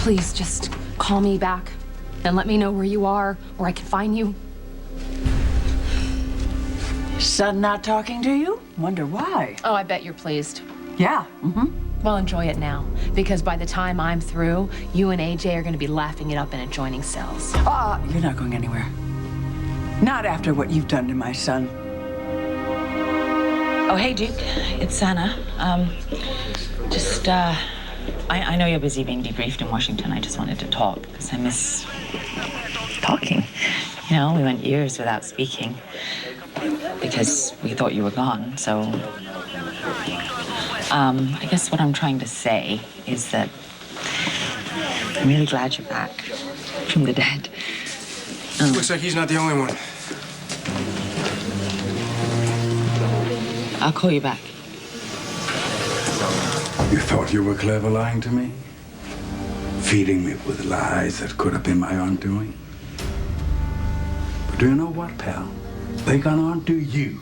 Please just call me back and let me know where you are, where I can find you. Son not talking to you? Wonder why. Oh, I bet you're pleased. Yeah, Well, enjoy it now, because by the time I'm through, you and AJ are going to be laughing it up in adjoining cells. You're not going anywhere. Not after what you've done to my son. Oh, hey, Duke. It's Anna. I know you're busy being debriefed in Washington. I just wanted to talk because I miss talking. You know, we went years without speaking because we thought you were gone. So, I guess what I'm trying to say is that I'm really glad you're back from the dead. Looks like he's not the only one. I'll call you back. You thought you were clever lying to me? Feeding me with lies that could have been my undoing? But do you know what, pal? They're gonna undo you.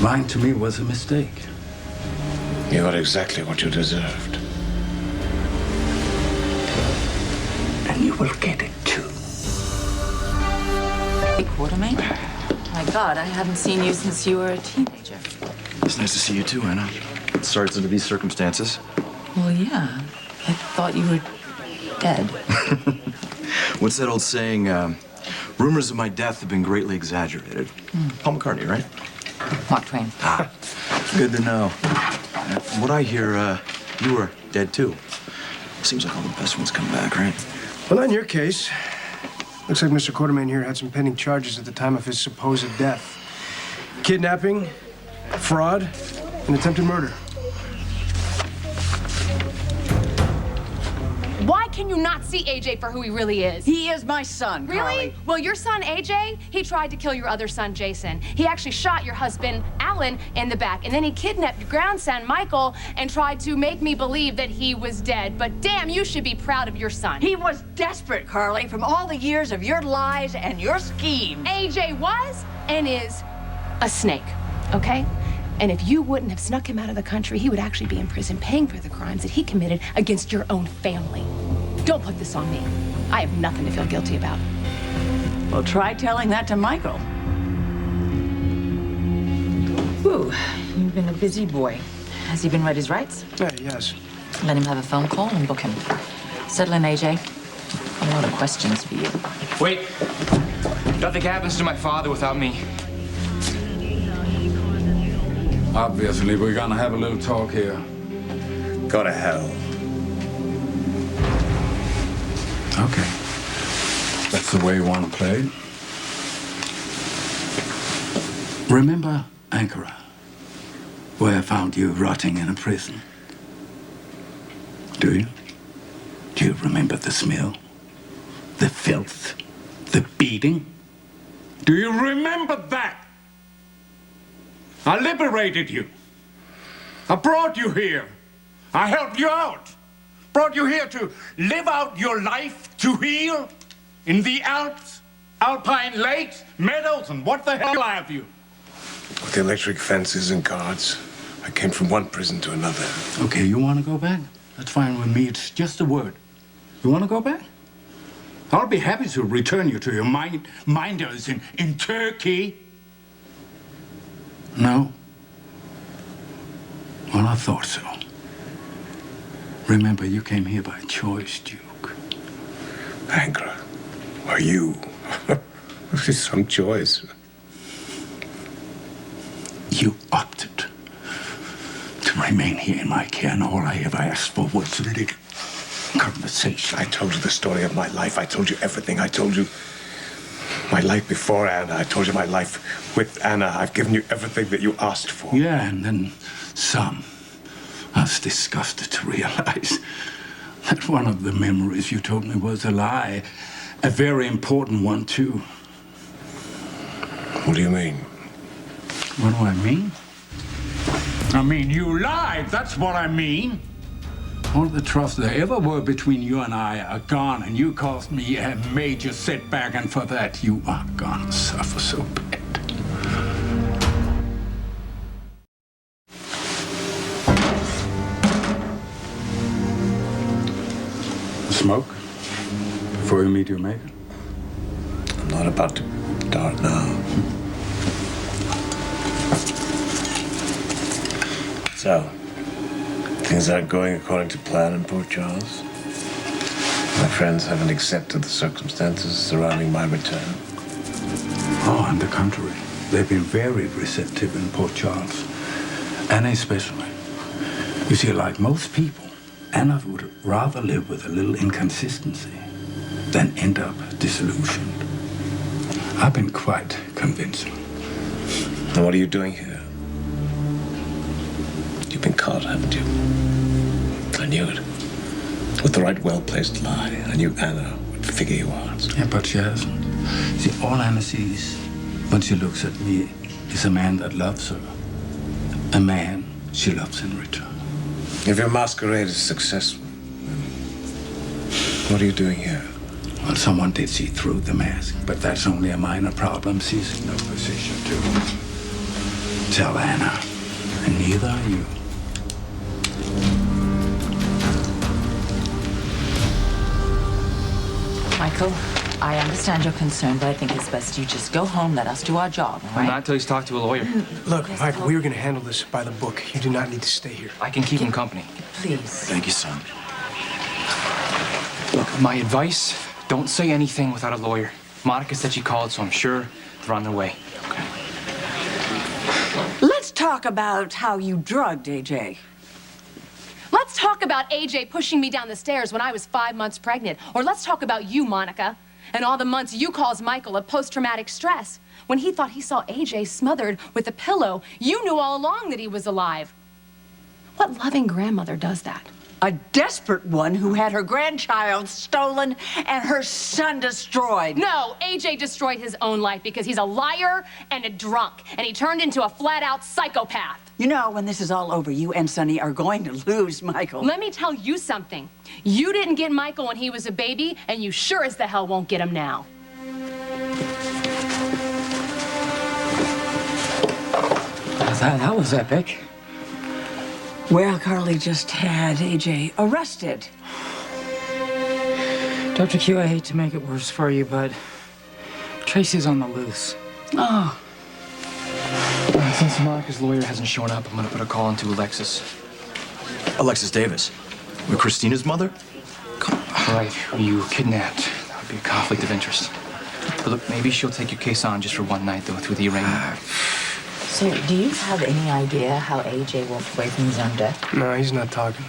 Lying to me was a mistake. You got exactly what you deserved. And you will get it too. Hey, Quartermain. My God, I haven't seen you since you were a teenager. It's nice to see you too, Anna. Sorry to these circumstances. Well, yeah. I thought you were dead. What's that old saying? Rumors of my death have been greatly exaggerated. Paul McCartney, right? Mark Twain. Ah, good to know. From what I hear, you were dead too. Seems like all the best ones come back, right? Well, not in your case. Looks like Mr. Quartermain here had some pending charges at the time of his supposed death. Kidnapping, fraud, and attempted murder. Why can you not see AJ for who he really is? He is my son, Really? Carly. Well, your son, AJ, he tried to kill your other son, Jason. He actually shot your husband, Alan, in the back. And then he kidnapped your grandson, Michael, and tried to make me believe that he was dead. But damn, you should be proud of your son. He was desperate, Carly, from all the years of your lies and your schemes. AJ was and is a snake, okay? And if you wouldn't have snuck him out of the country, he would actually be in prison paying for the crimes that he committed against your own family. Don't put this on me. I have nothing to feel guilty about. Well, try telling that to Michael. Ooh, you've been a busy boy. Has he been read his rights? Yeah, yes. Let him have a phone call and book him. Settle in, AJ. A lot of questions for you. Wait. Nothing happens to my father without me. Obviously, we're gonna have a little talk here. Go to hell. Okay. That's the way you want to play it. Remember Ankara, where I found you rotting in a prison? Do you? Do you remember the smell? The filth? The beating? Do you remember that? I liberated you. I brought you here. I helped you out. Brought you here to live out your life, to heal in the Alps, alpine lakes, meadows, and what the hell have you? With the electric fences and guards, I came from one prison to another. Okay, you want to go back? That's fine with me. It's just a word. You want to go back? I'll be happy to return you to your minders in Turkey. No? Well, I thought so. Remember, you came here by choice, Duke. Ankara, are you? It's some choice. You opted to remain here in my care, and all I ever asked for was a little conversation. I told you the story of my life. I told you everything. I told you my life before Anna. I told you my life with Anna. I've given you everything that you asked for. Yeah, and then some. I was disgusted to realize that one of the memories you told me was a lie. A very important one, too. What do you mean? What do I mean? I mean, you lied. That's what I mean. All the trust there ever were between you and I are gone, and you caused me a major setback, and for that, you are gonna suffer so bad. Smoke? Before you meet your maker? I'm not about to start now. So, things aren't going according to plan in Port Charles? My friends haven't accepted the circumstances surrounding my return. Oh, on the contrary. They've been very receptive in Port Charles. Anna especially. You see, like most people, Anna would rather live with a little inconsistency than end up disillusioned. I've been quite convincing. And what are you doing here? You've been caught, haven't you? I knew it. With the right well-placed lie, I knew Anna would figure you out. Yeah, but she hasn't. See, all Anna sees when she looks at me is a man that loves her. A man she loves in return. If your masquerade is successful, then what are you doing here? Well, someone did see through the mask, but that's only a minor problem. She's in no position to tell Anna, and neither are you. Michael, I understand your concern, but I think it's best you just go home, let us do our job, all right? Not until he's talked to a lawyer. Look, Mike, we are going to handle this by the book. You do not need to stay here. I can keep him company. Please. Thank you, son. Look, my advice, don't say anything without a lawyer. Monica said she called, so I'm sure they're on their way. Okay. Let's talk about how you drugged AJ. Let's talk about AJ pushing me down the stairs when I was 5 months pregnant. Or let's talk about you, Monica, and all the months you caused Michael of post-traumatic stress. When he thought he saw AJ smothered with a pillow, you knew all along that he was alive. What loving grandmother does that? A desperate one who had her grandchild stolen and her son destroyed. No, AJ destroyed his own life because he's a liar and a drunk, and he turned into a flat-out psychopath. You know, when this is all over, you and Sonny are going to lose, Michael. Let me tell you something. You didn't get Michael when he was a baby, and you sure as the hell won't get him now. That was epic. Well, Carly just had AJ arrested. Dr. Q, I hate to make it worse for you, but Tracy's on the loose. Oh, Since Monica's lawyer hasn't shown up, I'm gonna put a call into Alexis. Alexis Davis. With Christina's mother? Right, who you kidnapped. That would be a conflict of interest. But look, maybe she'll take your case on just for one night, though, through the arraignment. So, do you have any idea how AJ walked away from his own death? No, he's not talking.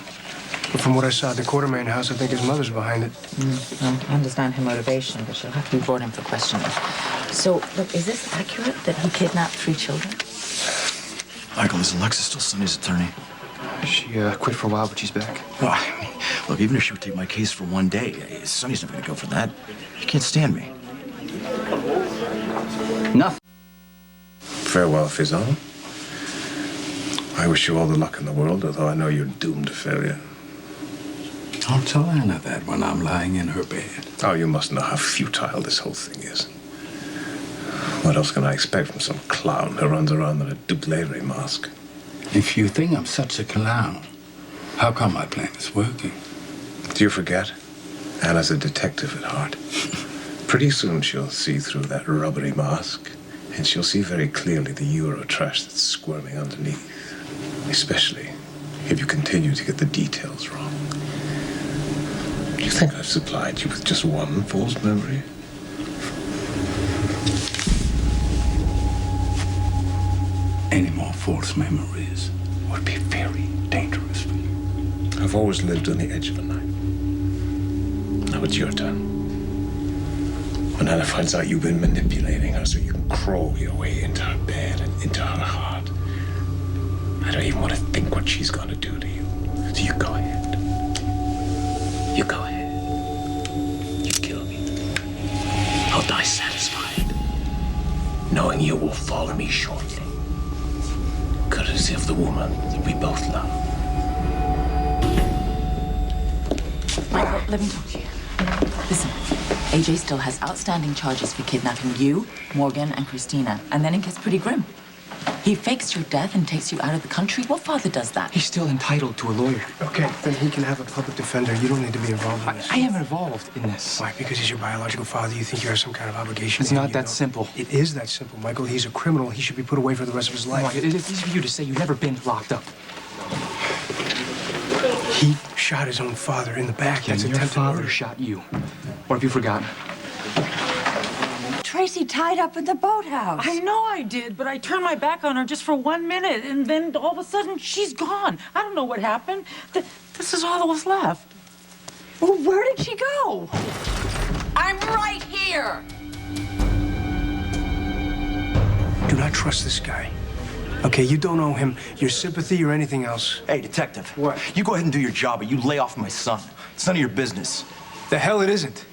But from what I saw at the Quartermain house, I think his mother's behind it. I understand her motivation, but she'll have to be brought in for questioning. So, look, is this accurate that he kidnapped 3 children? Michael, is Alexis still Sonny's attorney? She quit for a while, but she's back. Oh, I mean, look, even if she would take my case for one day, Sonny's not going to go for that. He can't stand me. Nothing. Farewell, Fizon. I wish you all the luck in the world, although I know you're doomed to failure. I'll tell Anna that when I'm lying in her bed. Oh, you must know how futile this whole thing is. What else can I expect from some clown who runs around in a doublerie mask? If you think I'm such a clown, how come my plan is working? Do you forget? Anna's a detective at heart. Pretty soon she'll see through that rubbery mask, and she'll see very clearly the Euro trash that's squirming underneath. Especially if you continue to get the details wrong. Do you think I've supplied you with just one false memory? Any more false memories would be very dangerous for you. I've always lived on the edge of a knife. Now it's your turn. When Anna finds out you've been manipulating her so you can crawl your way into her bed and into her heart, I don't even want to think what she's going to do to you. So you go ahead. You go ahead. You kill me. I'll die satisfied, knowing you will follow me shortly. Courtesy of the woman that we both love. Michael, let me talk to you. Listen, AJ still has outstanding charges for kidnapping you, Morgan, and Christina, and then it gets pretty grim. He fakes your death and takes you out of the country? What father does that? He's still entitled to a lawyer. Okay, then he can have a public defender. You don't need to be involved in this. I am involved in this. Why? Because he's your biological father, you think you have some kind of obligation? It's to him, not you that don't. simple. It is that simple, Michael. He's a criminal. He should be put away for the rest of his life. It is easy for you to say you've never been locked up. He shot his own father in the back. That's And your attempted father murder. shot you. Or have you forgotten? Tracy tied up in the boathouse. I know I did, but I turned my back on her just for 1 minute, and then all of a sudden she's gone. I don't know what happened. This is all that was left. Well, where did she go? I'm right here. Do not trust this guy. Okay, you don't owe him your sympathy or anything else. Hey, detective. What? You go ahead and do your job, but you lay off my son. It's none of your business. The hell it isn't.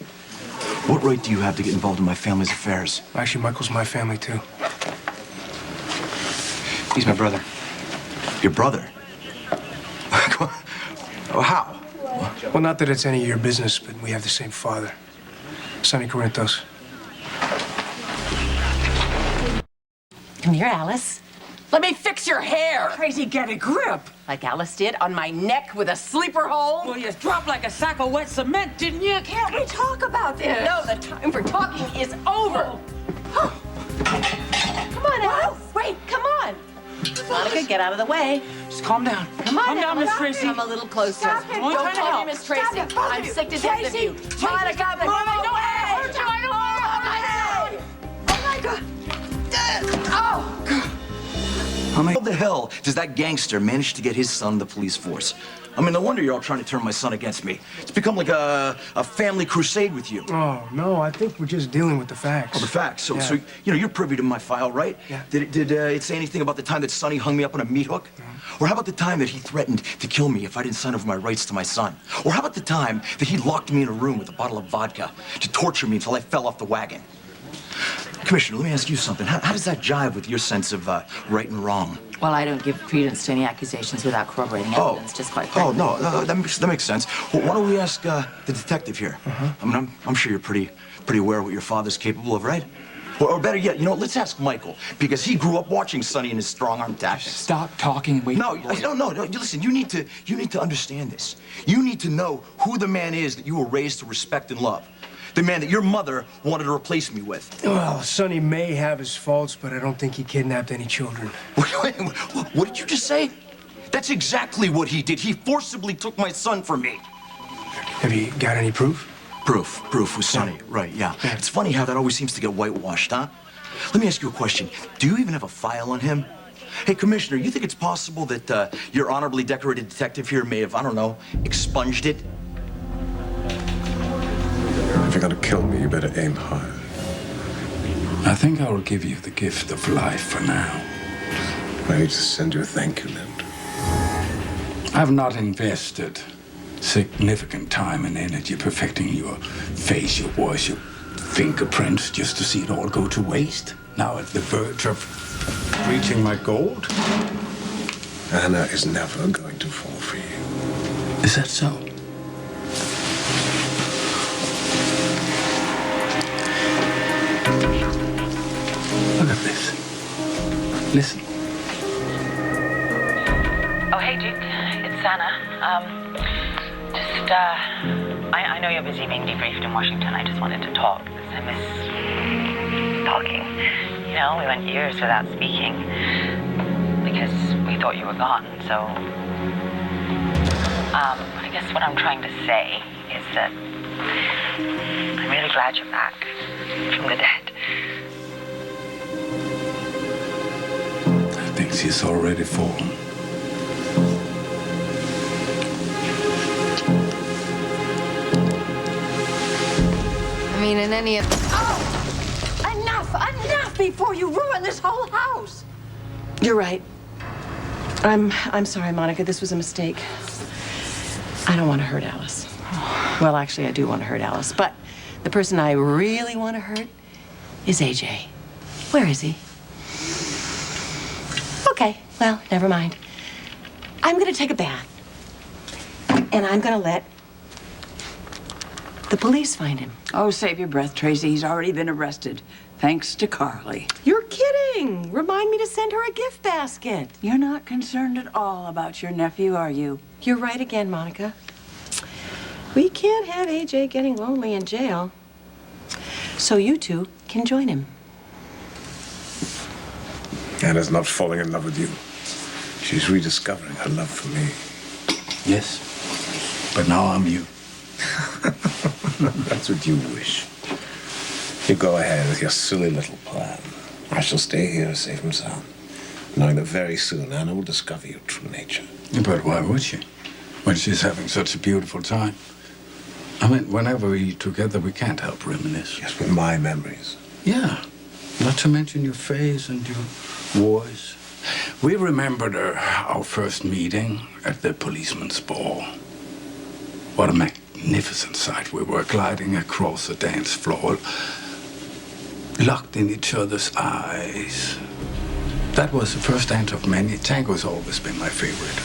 What right do you have to get involved in my family's affairs? Actually, Michael's my family, too. He's my brother. Your brother? How? Well, not that it's any of your business, but we have the same father. Sonny Corinthos. Come here, Alice. Let me fix your hair. Tracy, get a grip. Like Alice did on my neck with a sleeper hole. Well, you dropped like a sack of wet cement, didn't you? Can't we talk about this? No, the time for talking is over. Come on, Alice. Wait, come on. Monica, get out of the way. Just calm down. Come on, Calm down, Miss Alice. Tracy. Come a little closer. Stop it. Only Don't trying to call me help. Miss Tracy. Stop it, both I'm of you. sick to death of you. Tracy, Monica, move away. I don't want Oh my God. Oh. How the hell does that gangster manage to get his son in the police force? I mean, no wonder you're all trying to turn my son against me. It's become like a family crusade with you. Oh, no, I think we're just dealing with the facts. Oh, the facts. So, Yeah. so you're privy to my file, right? Yeah. Did it say anything about the time that Sonny hung me up on a meat hook? Or how about the time that he threatened to kill me if I didn't sign over my rights to my son? Or how about the time that he locked me in a room with a bottle of vodka to torture me until I fell off the wagon? Commissioner, let me ask you something. How does that jive with your sense of right and wrong? Well, I don't give credence to any accusations without corroborating evidence, just quite Oh, frankly. no, that makes sense. Well, why don't we ask the detective here? I mean, I'm sure you're pretty aware of what your father's capable of, right? Or better yet, let's ask Michael, because he grew up watching Sonny and his strong-arm tactics. Stop talking and wait. No, listen, you need to understand this. You need to know who the man is that you were raised to respect and love. The man that your mother wanted to replace me with. Well, Sonny may have his faults, but I don't think he kidnapped any children. Wait, what did you just say? That's exactly what he did. He forcibly took my son from me. Have you got any proof? Proof with Sonny, right, yeah. It's funny how that always seems to get whitewashed, huh? Let me ask you a question. Do you even have a file on him? Hey, Commissioner, you think it's possible that your honorably decorated detective here may have, I don't know, expunged it? If you're gonna kill me, you better aim high. I think I will give you the gift of life for now. I need to send you a thank you note. I've not invested significant time and energy perfecting your face, your voice, your fingerprints, just to see it all go to waste. Now at the verge of reaching my goal. Anna is never going to fall for you. Is that so? Look at this. Listen. Oh, hey, Duke. It's Anna. I know you're busy being debriefed in Washington. I just wanted to talk because I miss talking. We went years without speaking because we thought you were gone. So, I guess what I'm trying to say is that I'm really glad you're back from the dead. I think she's already fallen. I mean, in any of... Oh! Enough before you ruin this whole house. You're right. I'm sorry, Monica. This was a mistake. I don't want to hurt Alice. Well, actually, I do want to hurt Alice, but the person I really want to hurt is AJ. Where is he? Okay, well, never mind. I'm going to take a bath, and I'm going to let the police find him. Oh, save your breath, Tracy. He's already been arrested. thanks to Carly. You're kidding. Remind me to send her a gift basket. You're not concerned at all about your nephew, are you? You're right again, Monica. We can't have AJ getting lonely in jail. So you two can join him. Anna's not falling in love with you. She's rediscovering her love for me. Yes, but now I'm you. That's what you wish. You go ahead with your silly little plan. I shall stay here safe and sound, knowing that very soon Anna will discover your true nature. But why would she? When she's having such a beautiful time. I mean, whenever we're together, we can't help reminisce. Yes, with my memories. Yeah, not to mention your face and your voice. We remembered our first meeting at the policeman's ball. What a magnificent sight. We were gliding across the dance floor, locked in each other's eyes. That was the first dance of many. Tango's always been my favorite.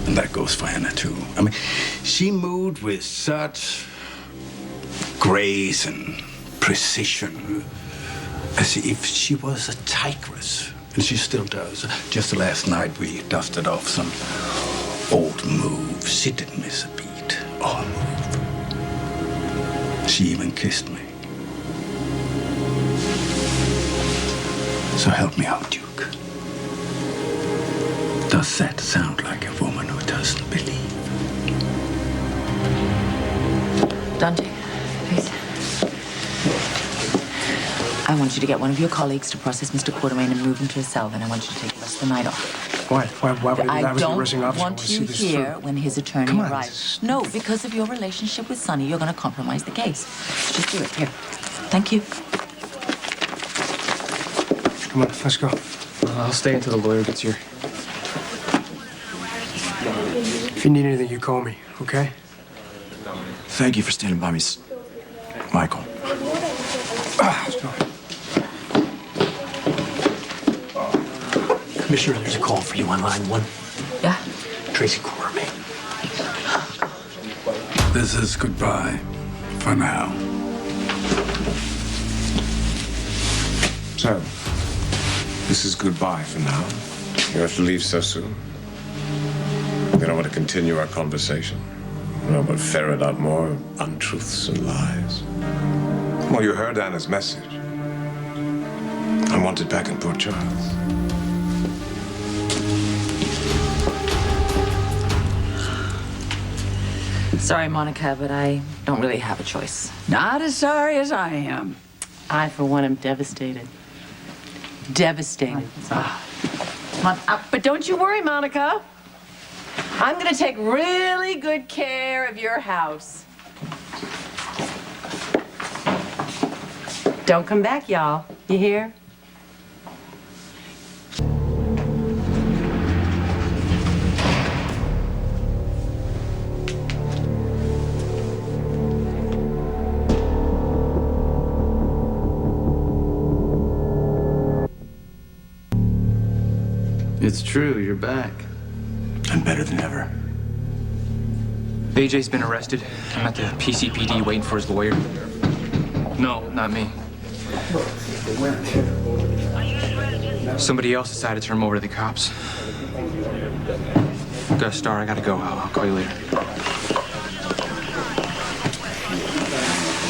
And that goes for Anna, too. I mean, she moved with such grace and precision, as if she was a tigress. And she still does. Just last night, we dusted off some old moves. She didn't miss a beat or a move. She even kissed me. So help me out, Duke. Does that sound like a woman who doesn't believe? Dante, please. I want you to get one of your colleagues to process Mr. Quartermain and move him to a cell, and I want you to take the rest of the night off. Why? Why would I do that? I was the arresting officer. Want to see you this here through. when his attorney Come on, arrives. No, because of your relationship with Sonny, you're going to compromise the case. Just do it. Here. Thank you. Come on, let's go. I'll stay until the lawyer gets here. If you need anything, you call me, okay? Thank you for standing by me, Michael. Let's go. Commissioner, there's a call for you on line 1. Yeah? Tracy Quartermain. This is goodbye for now. So, this is goodbye for now. You have to leave so soon. Then I want to continue our conversation. I want to ferret out more untruths and lies. Well, you heard Anna's message. I'm wanted back in Port Charles. Sorry, Monica, but I don't really have a choice. Not as sorry as I am. I, for one, am devastated. Devastated. Come on, up. But don't you worry, Monica. I'm gonna take really good care of your house. Don't come back, y'all. You hear? It's true, you're back. I'm better than ever. AJ's been arrested. I'm at the PCPD waiting for his lawyer. No, not me. Somebody else decided to turn him over to the cops. Gus Star, I gotta go. I'll call you later.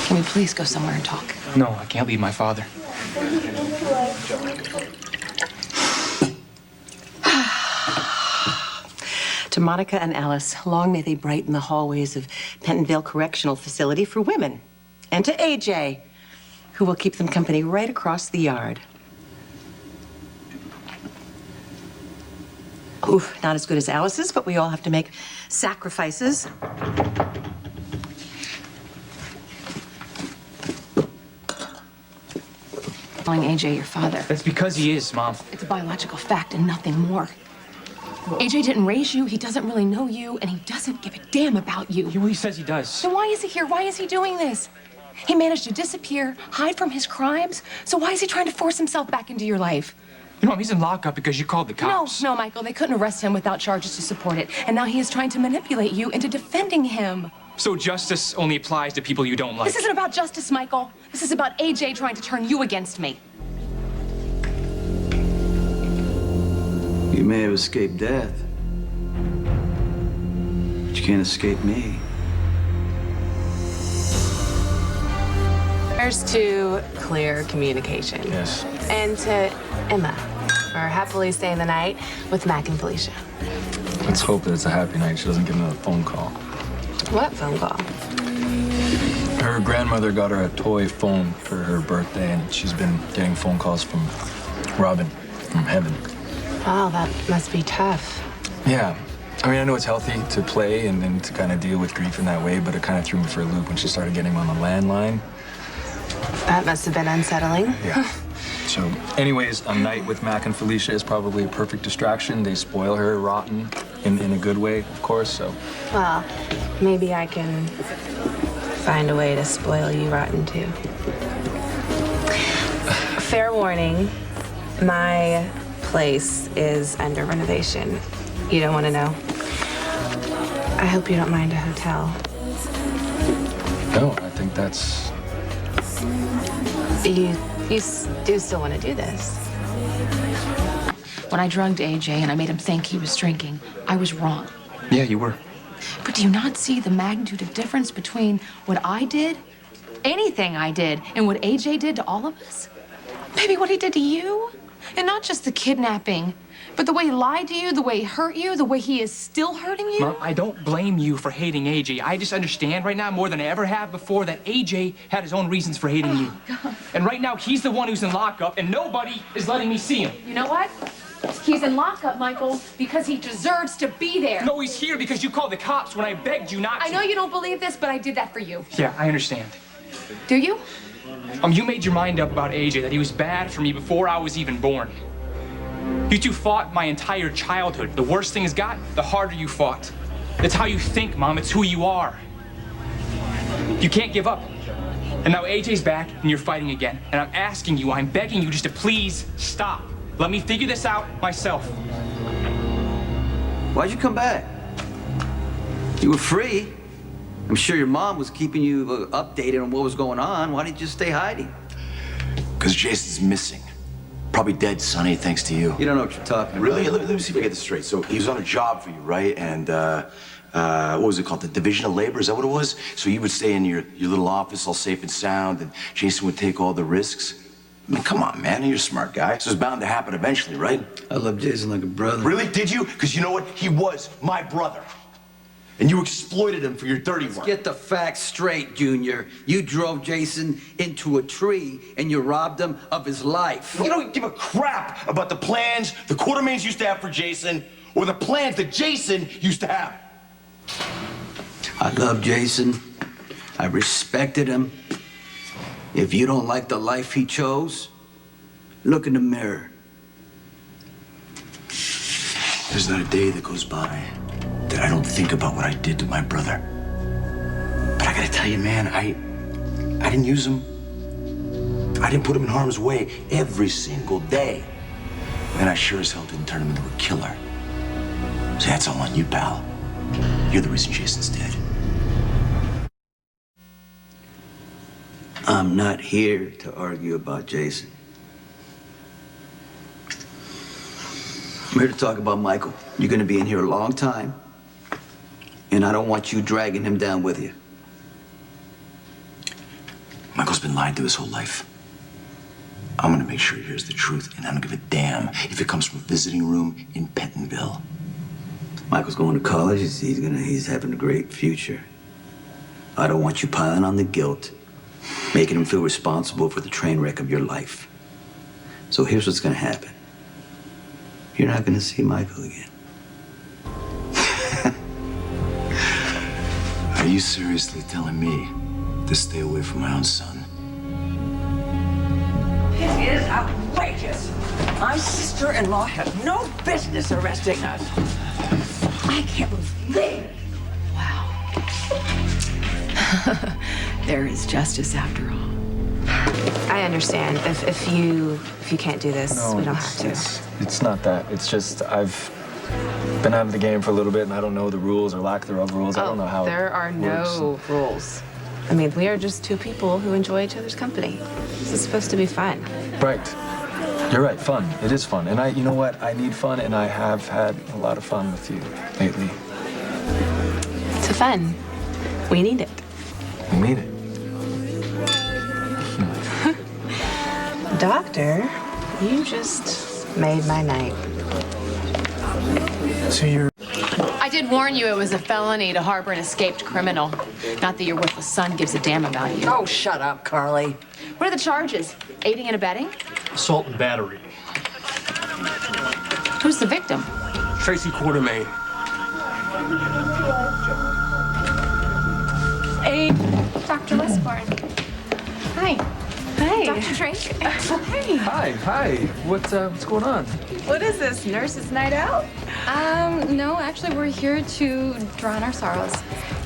Can we please go somewhere and talk? No, I can't leave my father. To Monica and Alice, long may they brighten the hallways of Pentonville Correctional Facility for Women. And to AJ, who will keep them company right across the yard. Oof, not as good as Alice's, but we all have to make sacrifices. Calling AJ your father. That's because he is, Mom. It's a biological fact and nothing more. AJ didn't raise you, he doesn't really know you, and he doesn't give a damn about you. Well, he says he does. Then why is he here? Why is he doing this? He managed to disappear, hide from his crimes, so why is he trying to force himself back into your life? Mom, he's in lockup because you called the cops. No, Michael, they couldn't arrest him without charges to support it, and now he is trying to manipulate you into defending him. So justice only applies to people you don't like? This isn't about justice, Michael. This is about AJ trying to turn you against me. You may have escaped death, but you can't escape me. Here's to clear communication. Yes. And to Emma for happily staying the night with Mac and Felicia. Let's hope that it's a happy night. She doesn't get another phone call. What phone call? Her grandmother got her a toy phone for her birthday, and she's been getting phone calls from Robin, from heaven. Wow, that must be tough. Yeah. I mean, I know it's healthy to play and to kind of deal with grief in that way, but it kind of threw me for a loop when she started getting him on the landline. That must have been unsettling. Yeah. So, anyways, a night with Mac and Felicia is probably a perfect distraction. They spoil her rotten in a good way, of course, so. Well, maybe I can find a way to spoil you rotten, too. Fair warning, my place is under renovation. You don't want to know. I hope you don't mind a hotel. No, I think that's... You do still want to do this? When I drugged AJ and I made him think he was drinking, I was wrong. Yeah, you were. But do you not see the magnitude of difference between what I did, anything I did, and what AJ did to all of us? Maybe what he did to you? And not just the kidnapping, but the way he lied to you, the way he hurt you, the way he is still hurting you? Mom, I don't blame you for hating AJ. I just understand right now more than I ever have before that AJ had his own reasons for hating you. God. And right now, he's the one who's in lockup, and nobody is letting me see him. You know what? He's in lockup, Michael, because he deserves to be there. No, he's here because you called the cops when I begged you not to. I know you don't believe this, but I did that for you. Yeah, I understand. Do you? You made your mind up about AJ, that he was bad for me before I was even born. You two fought my entire childhood. The worse things got, the harder you fought. It's how you think, Mom. It's who you are. You can't give up. And now AJ's back, and you're fighting again. And I'm asking you, I'm begging you just to please stop. Let me figure this out myself. Why'd you come back? You were free. I'm sure your mom was keeping you updated on what was going on. Why didn't you stay hiding? Because Jason's missing. Probably dead, Sonny, thanks to you. You don't know what you're talking about. Really? Let me see if I get this straight. So he was on a job for you, right? And what was it called? The Division of Labor? Is that what it was? So you would stay in your little office all safe and sound, and Jason would take all the risks? I mean, come on, man. You're a smart guy. So it's bound to happen eventually, right? I love Jason like a brother. Really? Did you? Because you know what? He was my brother. And you exploited him for your dirty work. Get the facts straight, Junior. You drove Jason into a tree and you robbed him of his life. You don't give a crap about the plans the Quartermains used to have for Jason or the plans that Jason used to have. I love Jason. I respected him. If you don't like the life he chose, look in the mirror. There's not a day that goes by that I don't think about what I did to my brother. But I gotta tell you, man, I didn't use him. I didn't put him in harm's way every single day. And I sure as hell didn't turn him into a killer. So that's all on you, pal. You're the reason Jason's dead. I'm not here to argue about Jason. I'm here to talk about Michael. You're gonna be in here a long time, and I don't want you dragging him down with you. Michael's been lied to his whole life. I'm gonna make sure he hears the truth, and I don't give a damn if it comes from a visiting room in Pentonville. Michael's going to college. He's having a great future. I don't want you piling on the guilt, making him feel responsible for the train wreck of your life. So here's what's gonna happen. You're not gonna see Michael again. Are you seriously telling me to stay away from my own son? It is outrageous. My sister-in-law has no business arresting us. I can't believe it. Wow. There is justice after all. I understand. If you can't do this, we don't have to. It's not that. It's just I've been out of the game for a little bit, and I don't know the rules or lack thereof rules. I don't know how There it are works. no rules. I mean, we are just two people who enjoy each other's company. This is supposed to be fun. Right. You're right, fun. It is fun. And you know what? I need fun, and I have had a lot of fun with you lately. It's fun. We need it. We need it. Doctor, you just made my night. So you're... I did warn you it was a felony to harbor an escaped criminal. Not that your worthless son gives a damn about you. Oh, shut up, Carly. What are the charges? Aiding and abetting? Assault and battery. Who's the victim? Tracy Quartermain. Hey, Dr. Westbourne. Hi. Hey. Dr. Tracy. Hey. Hi. What's going on? What is this, nurse's night out? No, actually, we're here to drown our sorrows.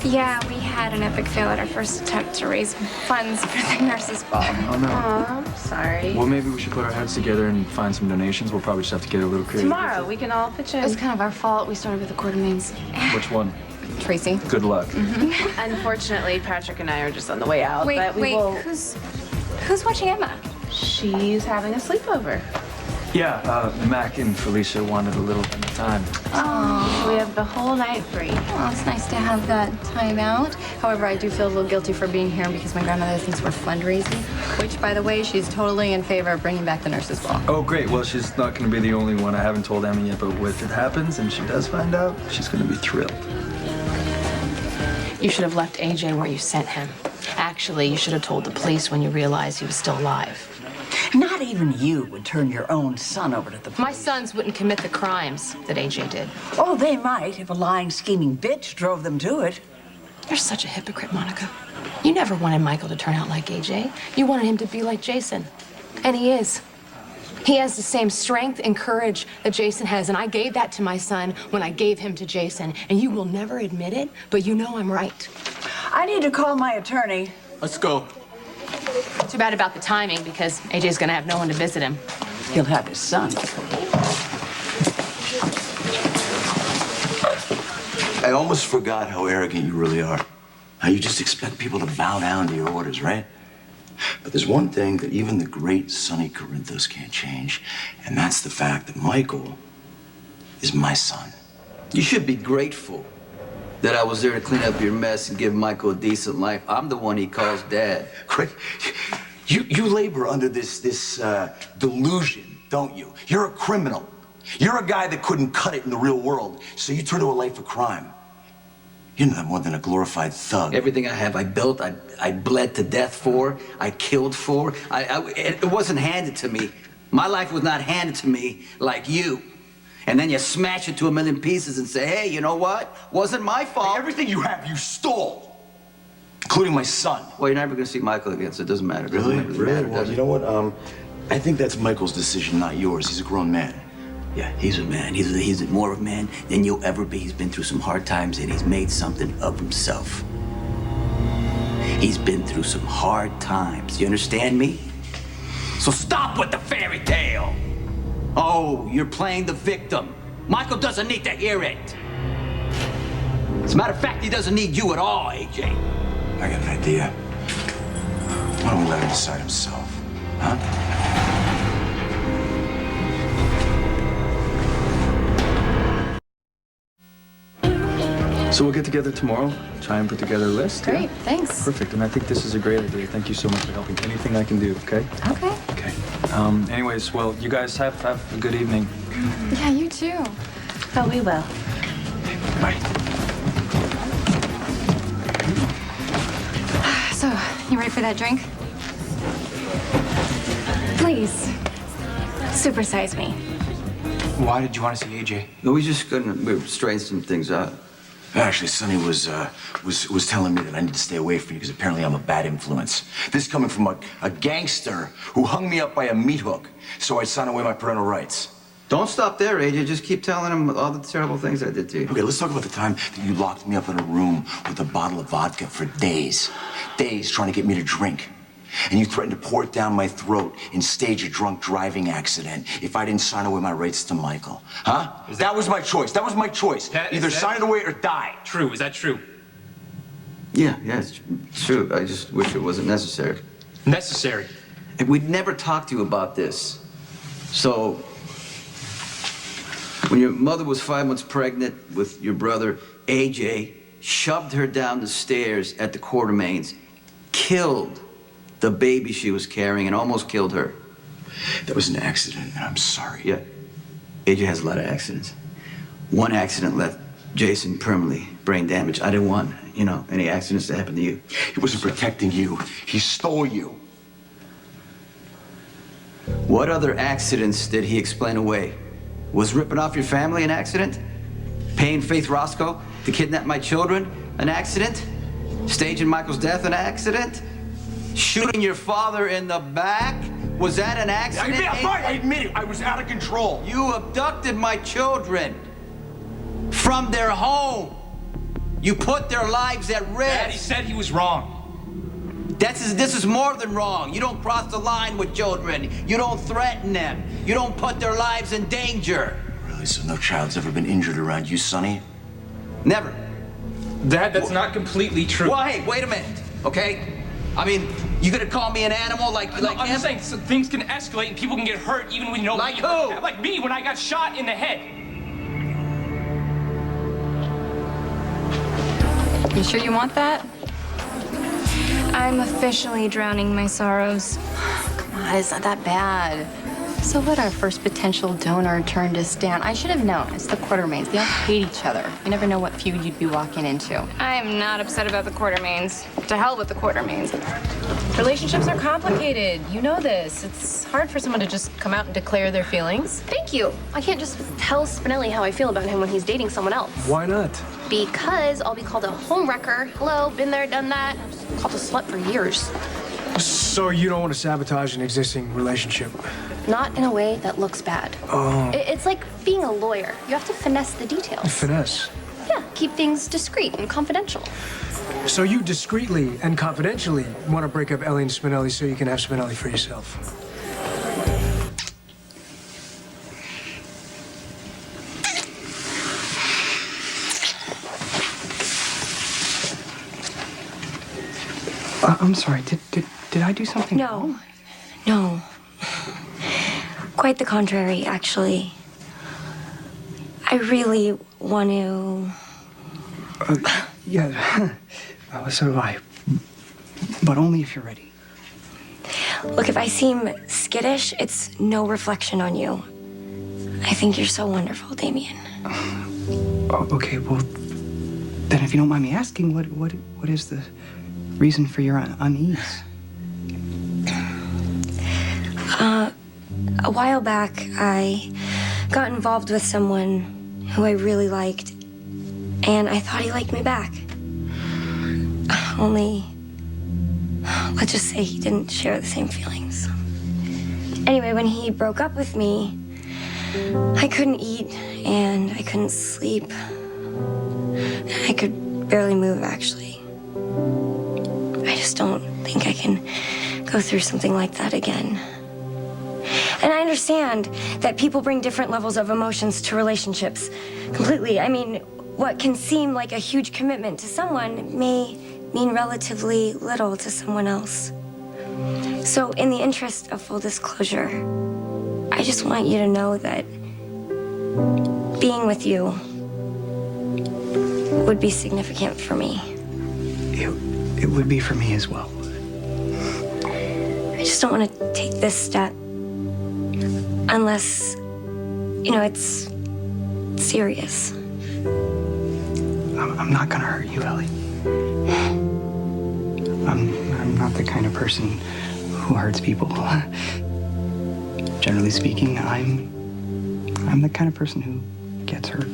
Yeah, we had an epic fail at our first attempt to raise funds for the nurses' ball. Oh, no. Aw, sorry. Well, maybe we should put our heads together and find some donations. We'll probably just have to get a little creative. Tomorrow, we can all pitch in. It was kind of our fault. We started with the Quartermains. Which one? Tracy. Good luck. Unfortunately, Patrick and I are just on the way out. Wait, but we will... who's watching Emma? She's having a sleepover. Yeah, Mac and Felicia wanted a little time. Oh, we have the whole night free. Well, it's nice to have that time out. However, I do feel a little guilty for being here because my grandmother thinks we're fundraising, which, by the way, she's totally in favor of bringing back the nurses' ball. Oh, great. Well, she's not going to be the only one. I haven't told Emma yet, but if it happens and she does find out, she's going to be thrilled. You should have left AJ where you sent him. Actually, you should have told the police when you realized he was still alive. Not even you would turn your own son over to the police. My sons wouldn't commit the crimes that AJ did. Oh, they might if a lying, scheming bitch drove them to it. You're such a hypocrite, Monica. You never wanted Michael to turn out like AJ. You wanted him to be like Jason. And he is. He has the same strength and courage that Jason has, and I gave that to my son when I gave him to Jason. And you will never admit it, but you know I'm right. I need to call my attorney. Let's go. Too bad about the timing, because AJ's gonna have no one to visit him. He'll have his son. I almost forgot how arrogant you really are. How you just expect people to bow down to your orders, right? But there's one thing that even the great Sonny Corinthos can't change, and that's the fact that Michael is my son. You should be grateful that I was there to clean up your mess and give Michael a decent life. I'm the one he calls dad. Great. You labor under this delusion, don't you? You're a criminal. You're a guy that couldn't cut it in the real world, so you turn to a life of crime. You're nothing more than a glorified thug. Everything I have, I built, I bled to death for, I killed for. It wasn't handed to me. My life was not handed to me like you. And then you smash it to a million pieces and say, hey, you know what? Wasn't my fault. Hey, everything you have, you stole. Including my son. Well, you're never going to see Michael again, so it doesn't matter. It doesn't Really? matter, Really? does Well, it? you know what? I think that's Michael's decision, not yours. He's a grown man. Yeah, he's a man. He's more of a man than you'll ever be. He's been through some hard times and he's made something of himself. He's been through some hard times. You understand me? So stop with the fairy tale. Oh, you're playing the victim. Michael doesn't need to hear it. As a matter of fact, he doesn't need you at all, AJ. I got an idea. Why don't we let him decide himself? Huh? So we'll get together tomorrow, try and put together a list. Great, yeah? thanks. Perfect, and I think this is a great idea. Thank you so much for helping. Anything I can do, okay? Okay. Okay. Anyways, well, you guys have a good evening. Yeah, you too. Oh, we will. Bye. So, you ready for that drink? Please, supersize me. Why did you want to see AJ? No, we were straighten some things out. Actually, Sonny was telling me that I need to stay away from you because apparently I'm a bad influence. This coming from a gangster who hung me up by a meat hook, so I'd sign away my parental rights. Don't stop there, AJ. Just keep telling him all the terrible things I did to you. Okay, let's talk about the time that you locked me up in a room with a bottle of vodka for days. Days trying to get me to drink. And you threatened to pour it down my throat and stage a drunk driving accident if I didn't sign away my rights to Michael. Huh? That was my choice. That was my choice. Either sign it away or die. True. Is that true? Yeah, it's true. I just wish it wasn't necessary. Necessary? We'd never talked to you about this. So, when your mother was 5 months pregnant with your brother, AJ shoved her down the stairs at the Quartermains, killed the baby she was carrying, and almost killed her. That was an accident, and I'm sorry. Yeah. AJ has a lot of accidents. One accident left Jason permanently brain damaged. I didn't want, any accidents to happen to you. He wasn't protecting you. He stole you. What other accidents did he explain away? Was ripping off your family an accident? Paying Faith Roscoe to kidnap my children an accident? Staging Michael's death an accident? Shooting your father in the back? Was that an accident? I admit it. I was out of control. You abducted my children from their home. You put their lives at risk. Dad, he said he was wrong. This is more than wrong. You don't cross the line with children. You don't threaten them. You don't put their lives in danger. Really? So no child's ever been injured around you, Sonny? Never. Dad, that's not completely true. Well, hey, wait a minute, okay? I mean, you gonna call me an animal like I'm him? just saying, so things can escalate and people can get hurt even when you don't. Like who? Like me when I got shot in the head. You sure you want that? I'm officially drowning my sorrows. Come on, it's not that bad. So what, our first potential donor turned us down? I should have known. It's the Quartermains. They all hate each other. You never know what feud you'd be walking into. I'm not upset about the Quartermains. To hell with the Quartermains. Relationships are complicated. You know this. It's hard for someone to just come out and declare their feelings. Thank you. I can't just tell Spinelli how I feel about him when he's dating someone else. Why not? Because I'll be called a homewrecker. Hello, been there, done that. I'm just called a slut for years. So you don't want to sabotage an existing relationship? Not in a way that looks bad. Oh. It's like being a lawyer. You have to finesse the details. Finesse? Yeah, keep things discreet and confidential. So you discreetly and confidentially want to break up Ellie and Spinelli so you can have Spinelli for yourself? I'm sorry, did I do something wrong? No. Quite the contrary, actually. I really want to... Yeah, so do I. But only if you're ready. Look, if I seem skittish, it's no reflection on you. I think you're so wonderful, Damien. Oh, okay, well, then if you don't mind me asking, what is the reason for your unease? A while back, I got involved with someone who I really liked, and I thought he liked me back. Only, let's just say he didn't share the same feelings. Anyway, when he broke up with me, I couldn't eat and I couldn't sleep. I could barely move, actually. I just don't think I can go through something like that again. And I understand that people bring different levels of emotions to relationships. Completely. I mean, what can seem like a huge commitment to someone may mean relatively little to someone else. So in the interest of full disclosure, I just want you to know that being with you would be significant for me. It would be for me as well. I just don't want to take this step unless, it's serious. I'm not gonna hurt you, Ellie. I'm not the kind of person who hurts people. Generally speaking, I'm the kind of person who gets hurt.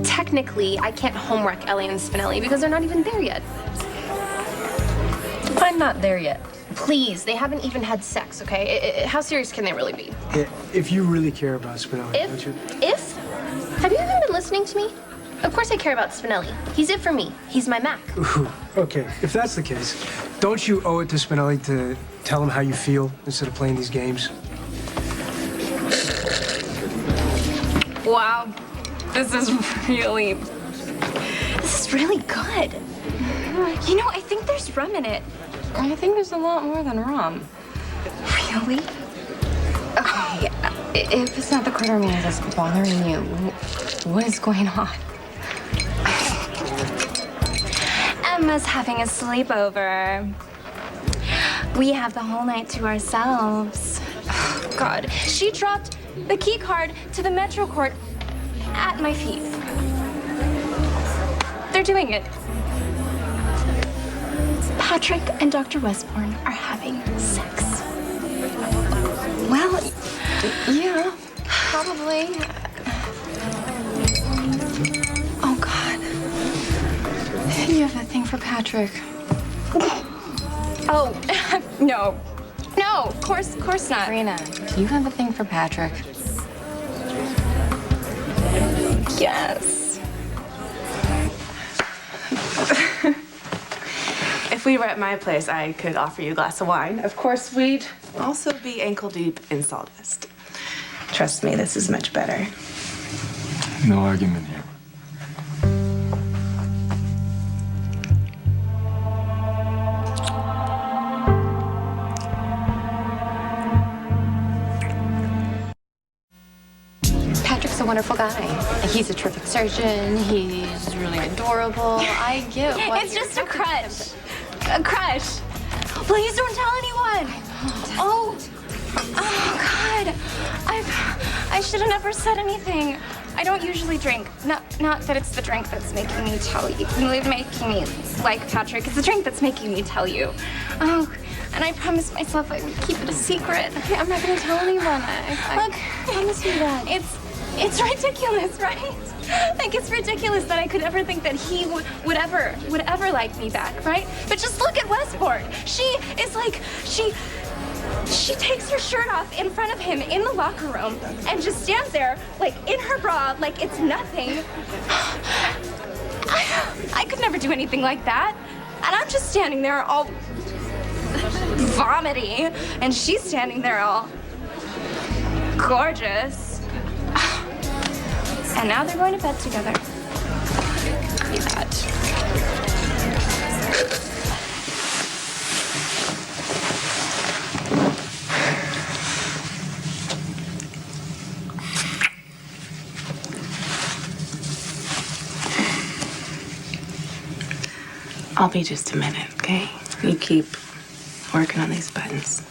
Technically, I can't homewreck Ellie and Spinelli because they're not even there yet. I'm not there yet. Please, they haven't even had sex, okay? How serious can they really be? If you really care about Spinelli, don't you? If? Have you even been listening to me? Of course I care about Spinelli. He's it for me. He's my Mac. Ooh, okay, if that's the case, don't you owe it to Spinelli to tell him how you feel instead of playing these games? Wow. This is really good. You know, I think there's rum in it. I think there's a lot more than rum. Really? Okay, if it's not the quartermain that's bothering you, what is going on? Emma's having a sleepover. We have the whole night to ourselves. Oh, God, she dropped the key card to the Metro Court at my feet. They're doing it. Patrick and Dr. Westbourne are having sex. Well, Yeah, probably. Oh, God. You have a thing for Patrick. Oh, no. No, of course not. Rena, you have a thing for Patrick. Yes. If we were at my place, I could offer you a glass of wine. Of course, we'd also be ankle deep in sawdust. Trust me, this is much better. No argument here. Patrick's a wonderful guy. He's a terrific surgeon. He's really adorable. I get what it's just a crush. A crush. Please don't tell anyone. Oh God. I should have never said anything. I don't usually drink. Not that it's the drink that's making me tell you. Making me like Patrick. It's the drink that's making me tell you. Oh, and I promised myself I would keep it a secret. I'm not gonna tell anyone. I Look, promise you that. It's ridiculous, right? Like, it's ridiculous that I could ever think that he would ever like me back, right? But just look at Westport. She is like, she takes her shirt off in front of him in the locker room and just stands there, like, in her bra, like it's nothing. I could never do anything like that. And I'm just standing there all vomiting, and she's standing there all gorgeous. And now they're going to bed together. God. I'll be just a minute, okay? You keep working on these buttons.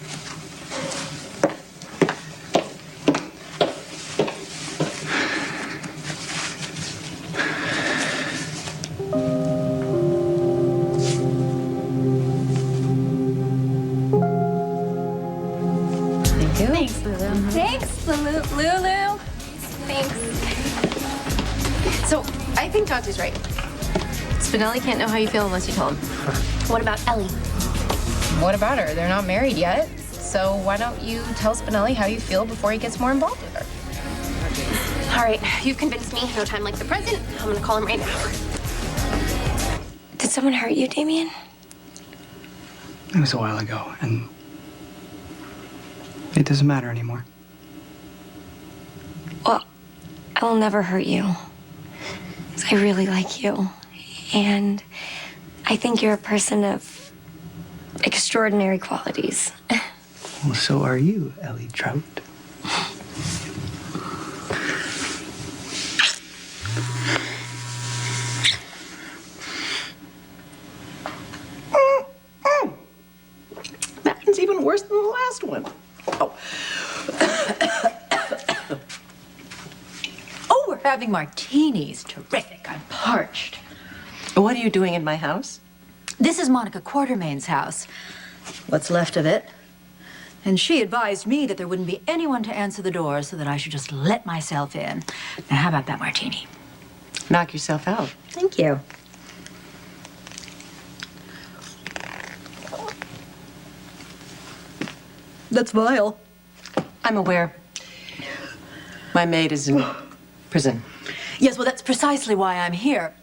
Thanks, Lulu. Thanks. So, I think Dante's right. Spinelli can't know how you feel unless you tell him. What about Ellie? What about her? They're not married yet. So why don't you tell Spinelli how you feel before he gets more involved with her? All right, you've convinced me. No time like the present. I'm gonna call him right now. Did someone hurt you, Damien? It was a while ago, and it doesn't matter anymore. Well, I will never hurt you. 'Cause I really like you. And I think you're a person of extraordinary qualities. Well, so are you, Ellie Trout. That one's even worse than the last one. Oh. Oh, we're having martinis. Terrific. I'm parched. What are you doing in my house? This is Monica Quartermain's house. What's left of it. And she advised me that there wouldn't be anyone to answer the door, so that I should just let myself in. Now, how about that martini? Knock yourself out. Thank you. That's vile. I'm aware. My maid is in prison. Yes, well, that's precisely why I'm here.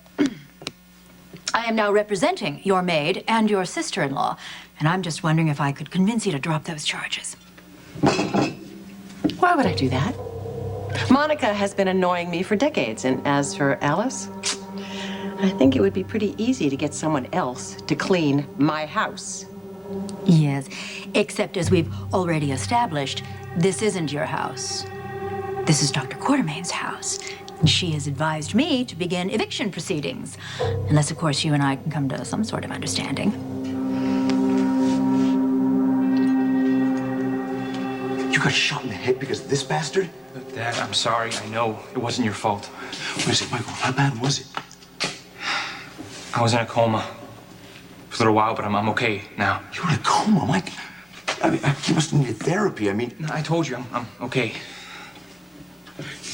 I am now representing your maid and your sister-in-law, and I'm just wondering if I could convince you to drop those charges. Why would I do that? Monica has been annoying me for decades, and as for Alice, I think it would be pretty easy to get someone else to clean my house. Yes, except as we've already established, this isn't your house. This is Dr. Quartermain's house. And she has advised me to begin eviction proceedings. Unless, of course, you and I can come to some sort of understanding. You got shot in the head because of this bastard? Look, Dad, I'm sorry. I know it wasn't your fault. What is it, Michael? How bad was it? I was in a coma for a little while, but I'm okay now. You were in a coma, Mike? I mean, you must have needed therapy. I mean... No, I told you, I'm okay.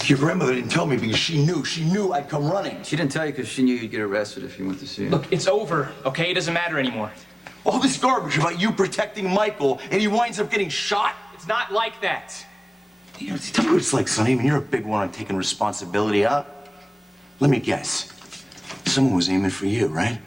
Your grandmother didn't tell me because she knew I'd come running. She didn't tell you because she knew you'd get arrested if you went to see her. Look, it's over, okay? It doesn't matter anymore. All this garbage about you protecting Michael and he winds up getting shot? It's not like that. You know, tell me what it's like, Sonny. I mean, you're a big one on taking responsibility, huh? Let me guess. Someone was aiming for you, right?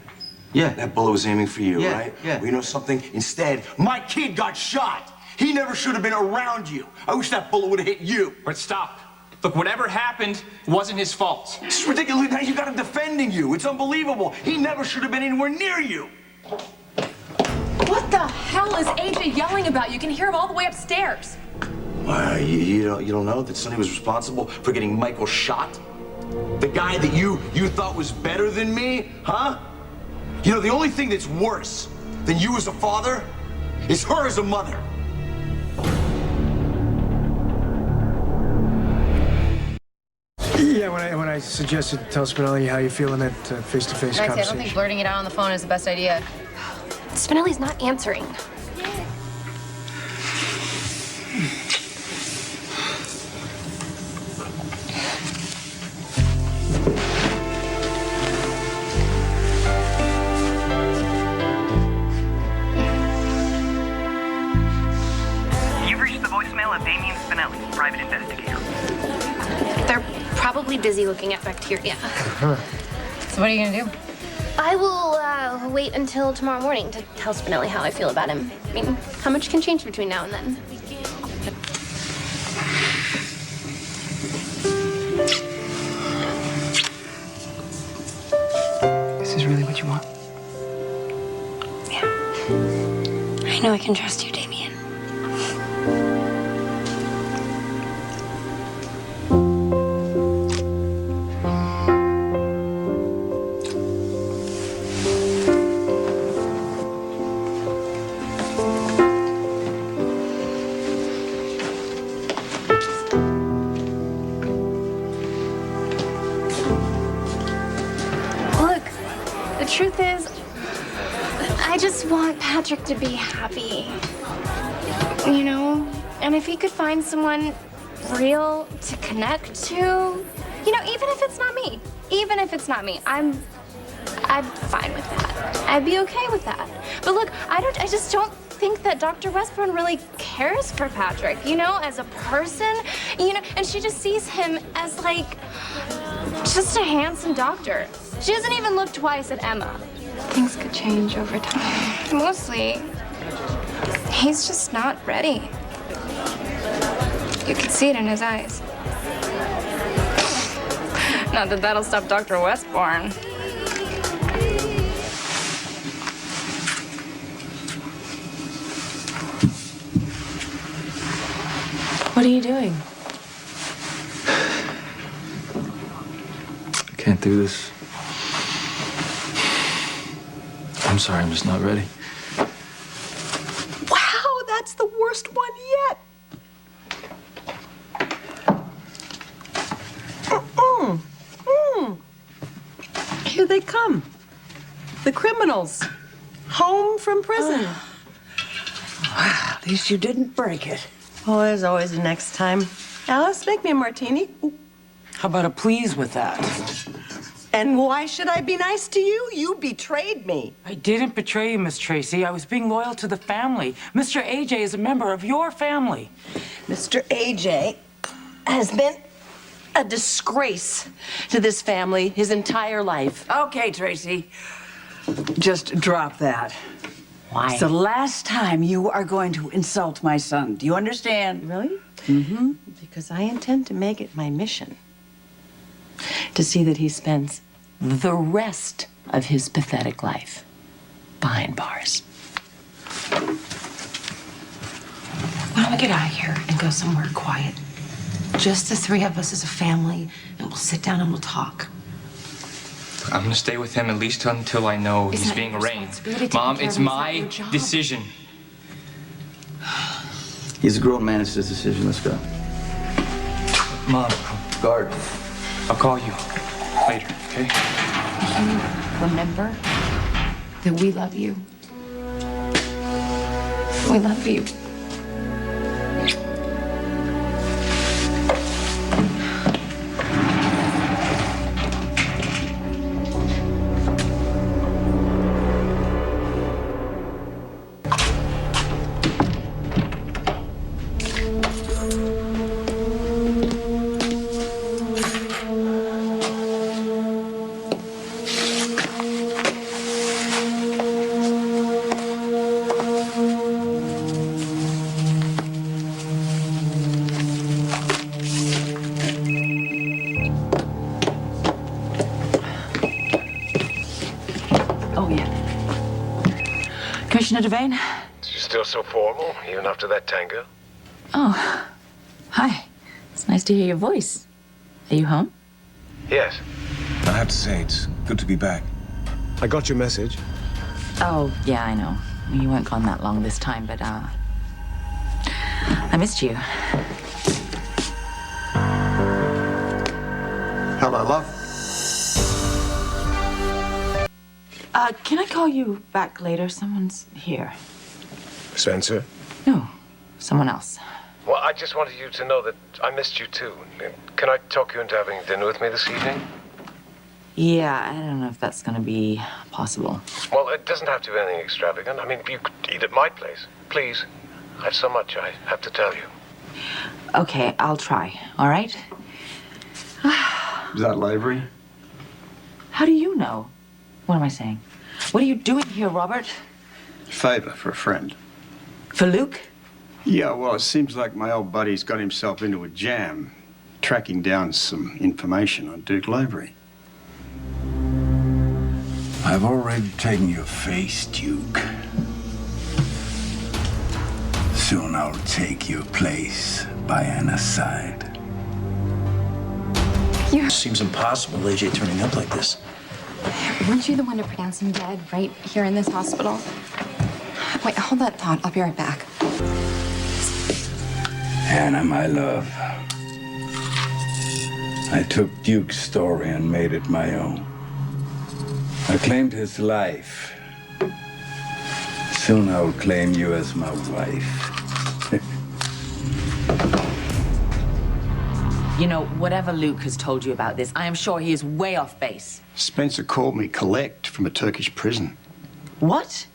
Yeah. That bullet was aiming for you, Yeah, right? yeah. Well, you know something? Instead, my kid got shot. He never should have been around you. I wish that bullet would have hit you. But stop. Look, whatever happened wasn't his fault. It's ridiculous. Now you got him defending you. It's unbelievable. He never should have been anywhere near you. What the hell is AJ yelling about? You can hear him all the way upstairs. Why, you don't know that Sonny was responsible for getting Michael shot? The guy that you thought was better than me, huh? You know, the only thing that's worse than you as a father is her as a mother. Yeah, when I suggested tell Spinelli how you feel in that face-to-face Actually, I conversation. don't think blurting it out on the phone is the best idea. Spinelli's not answering. You've reached the voicemail of Damien Spinelli, private investigator. They're probably busy looking at bacteria. So what are you gonna do? I will wait until tomorrow morning to tell Spinelli how I feel about him. I mean, how much can change between now and then? This is really what you want? I know I can trust you, Damien. Look, the truth is, I just want Patrick to be happy. You know? And if he could find someone real to connect to, you know, even if it's not me. Even if it's not me, I'm fine with that. I'd be okay with that. But look, I just don't think that Dr. Westbourne really cares for Patrick, you know, as a person, you know, and she just sees him as like just a handsome doctor. She doesn't even look twice at Emma. Things could change over time. Mostly, he's just not ready. You can see it in his eyes. Not that that'll stop Dr. Westbourne. What are you doing? I can't do this. I'm sorry, I'm just not ready. Wow, that's the worst one yet. Here they come. The criminals. Home from prison. At least you didn't break it. Oh, there's always a next time. Alice, make me a martini. Ooh. How about a please with that? And why should I be nice to you? You betrayed me. I didn't betray you, Miss Tracy. I was being loyal to the family. Mr. AJ is a member of your family. Mr. AJ has been a disgrace to this family his entire life. Okay, Tracy. Just drop that. Why? It's the last time you are going to insult my son. Do you understand? Really? Mm-hmm. Because I intend to make it my mission to see that he spends the rest of his pathetic life behind bars. Why don't we get out of here and go somewhere quiet? Just the three of us as a family, and we'll sit down and we'll talk. I'm gonna stay with him at least until I know It's he's not being your arraigned. responsibility taking Mom, care it's of him. It's not my your job. decision. He's a grown man. It's his decision. Let's go. Mom, Guard. I'll call you later, okay? Remember that we love you. We love you. Oh, yeah. Commissioner Devane? You're still so formal, even after that tango? Oh, hi. It's nice to hear your voice. Are you home? Yes. I have to say, it's good to be back. I got your message. Oh, yeah, I know. You weren't gone that long this time, but, I missed you. Hello, love. Can I call you back later? Someone's here. Spencer? No, someone else. Well, I just wanted you to know that I missed you too. Can I talk you into having dinner with me this evening? Yeah, I don't know if that's gonna be possible. Well, it doesn't have to be anything extravagant. I mean, you could eat at my place. Please. I have so much I have to tell you. Okay, I'll try, all right? Is that Lavery? How do you know? What am I saying? What are you doing here, Robert? Favor for a friend. For Luke? Yeah, well, it seems like my old buddy's got himself into a jam, tracking down some information on Duke Lavery. I've already taken your face, Duke. Soon I'll take your place by Anna's side. Seems impossible, AJ turning up like this. Weren't you the one to pronounce him dead right here in this hospital? Wait, hold that thought. I'll be right back. Anna, my love. I took Duke's story and made it my own. I claimed his life. Soon I will claim you as my wife. You know, whatever Luke has told you about this, I am sure he is way off base. Spencer called me collect from a Turkish prison. What?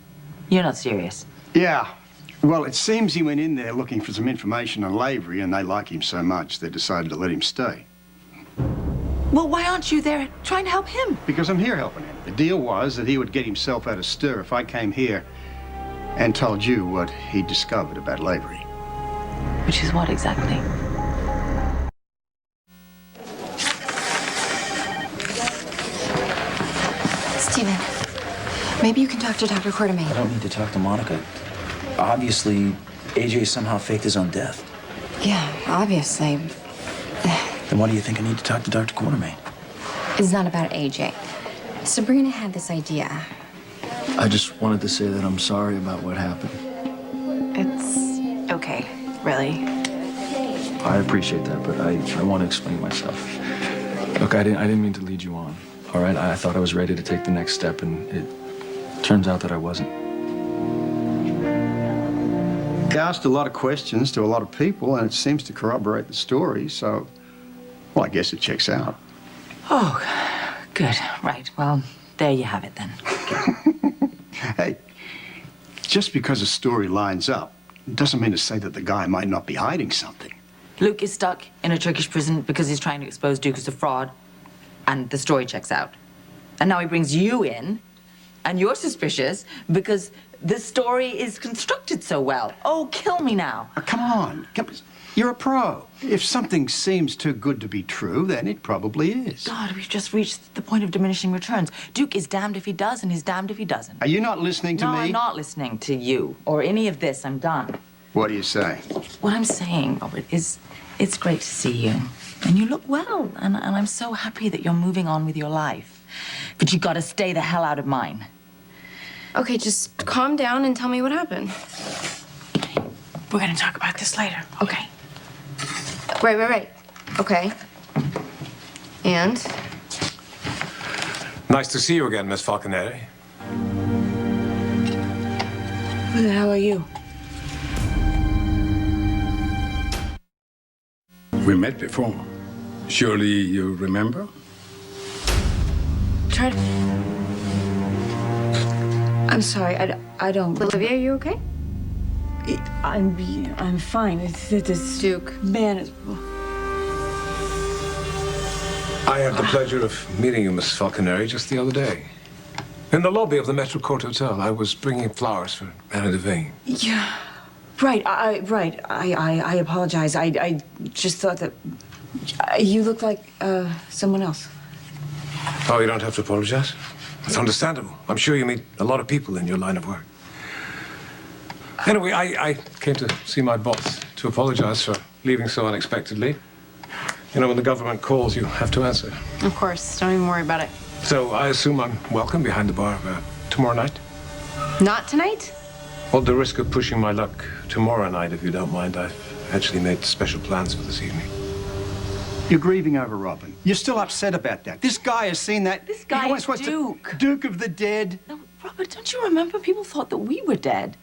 You're not serious. Yeah. Well, it seems he went in there looking for some information on Lavery, and they like him so much they decided to let him stay. Well, why aren't you there trying to help him? Because I'm here helping him. The deal was that he would get himself out of stir if I came here and told you what he discovered about Lavery. Which is what exactly? Steven, maybe you can talk to Dr. Quartermain. I don't need to talk to Monica. Obviously, AJ somehow faked his own death. Yeah, obviously. Then why do you think I need to talk to Dr. Quartermain? It's not about AJ. Sabrina had this idea. I just wanted to say that I'm sorry about what happened. It's okay, really. I appreciate that, but I want to explain myself. Look, I didn't mean to lead you on. All right, I thought I was ready to take the next step, and it turns out that I wasn't. He asked a lot of questions to a lot of people, and it seems to corroborate the story, so, well, I guess it checks out. Oh, good. Right. Well, there you have it then. Hey, just because a story lines up doesn't mean to say that the guy might not be hiding something. Luke is stuck in a Turkish prison because he's trying to expose Duke as a fraud, and the story checks out. And now he brings you in, and you're suspicious because the story is constructed so well. Oh, kill me now. Come on. You're a pro. If something seems too good to be true, then it probably is. God, we've just reached the point of diminishing returns. Duke is damned if he does, and he's damned if he doesn't. Are you not listening to No, me? I'm not listening to you or any of this. I'm done. What do you say? What I'm saying, Robert, is it's great to see you. And you look well, and I'm so happy that you're moving on with your life. But you gotta stay the hell out of mine. Okay, just calm down and tell me what happened. We're gonna talk about this later. Okay. Right. Okay. And? Nice to see you again, Miss Falconeri. Who the hell are you? We met before. Surely you remember? Try to... I'm sorry, I don't... Olivia, are you okay? I'm fine. This Duke. Man is... I had the pleasure of meeting you, Miss Falconeri, just the other day. In the lobby of the Metro Court Hotel, I was bringing flowers for Anna Devane. Yeah. Right. I apologize. I just thought that you look like someone else. Oh, you don't have to apologize. It's understandable. I'm sure you meet a lot of people in your line of work. Anyway, I came to see my boss to apologize for leaving so unexpectedly. You know, when the government calls, you have to answer. Of course. Don't even worry about it. So I assume I'm welcome behind the bar tomorrow night? Not tonight? Well, the risk of pushing my luck tomorrow night, if you don't mind, I've actually made special plans for this evening. You're grieving over Robin. You're still upset about that. This guy has seen that. This guy is Duke. Duke of the dead. No, Robert, don't you remember? People thought that we were dead,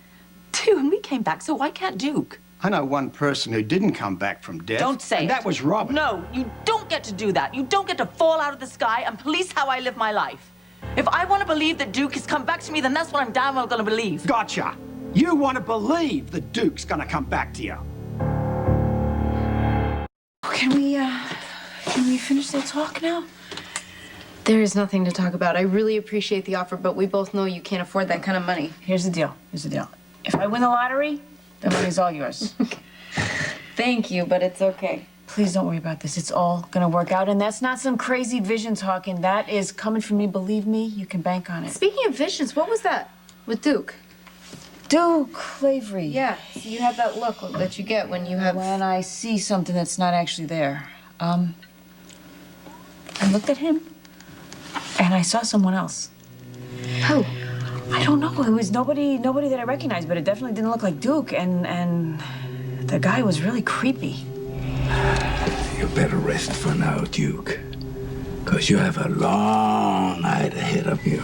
too, and we came back, so why can't Duke? I know one person who didn't come back from death. Don't say and it. that was Robin. No, you don't get to do that. You don't get to fall out of the sky and police how I live my life. If I want to believe that Duke has come back to me, then that's what I'm damn well going to believe. Gotcha. You want to believe that Duke's going to come back to you. Can we finish the talk now? There is nothing to talk about. I really appreciate the offer, but we both know you can't afford that kind of money. Here's the deal. If I win the lottery, the money's all yours. Thank you, but it's okay. Please don't worry about this. It's all gonna work out. And that's not some crazy vision talking. That is coming from me. Believe me, you can bank on it. Speaking of visions, what was that with Duke? Duke Lavery. Yeah, so you have that look that you get when you have... When I see something that's not actually there. I looked at him, and I saw someone else. Who? I don't know. It was nobody that I recognized, but it definitely didn't look like Duke, and the guy was really creepy. You better rest for now, Duke. Because you have a long night ahead of you.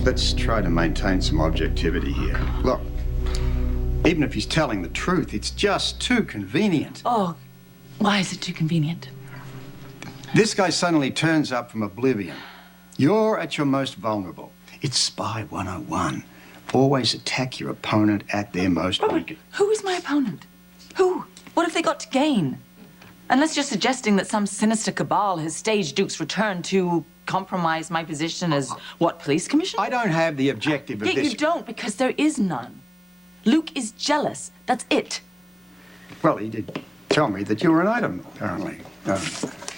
Let's try to maintain some objectivity here. Look, even if he's telling the truth, it's just too convenient. Oh, why is it too convenient? This guy suddenly turns up from oblivion. You're at your most vulnerable. It's Spy 101. Always attack your opponent at their most weak. Who is my opponent? Who? What have they got to gain? Unless you're suggesting that some sinister cabal has staged Duke's return to compromise my position as, what, police commissioner? I don't have the objective of Yeah, this. you don't, because there is none. Luke is jealous. That's it. Well, he did tell me that you were an item, apparently.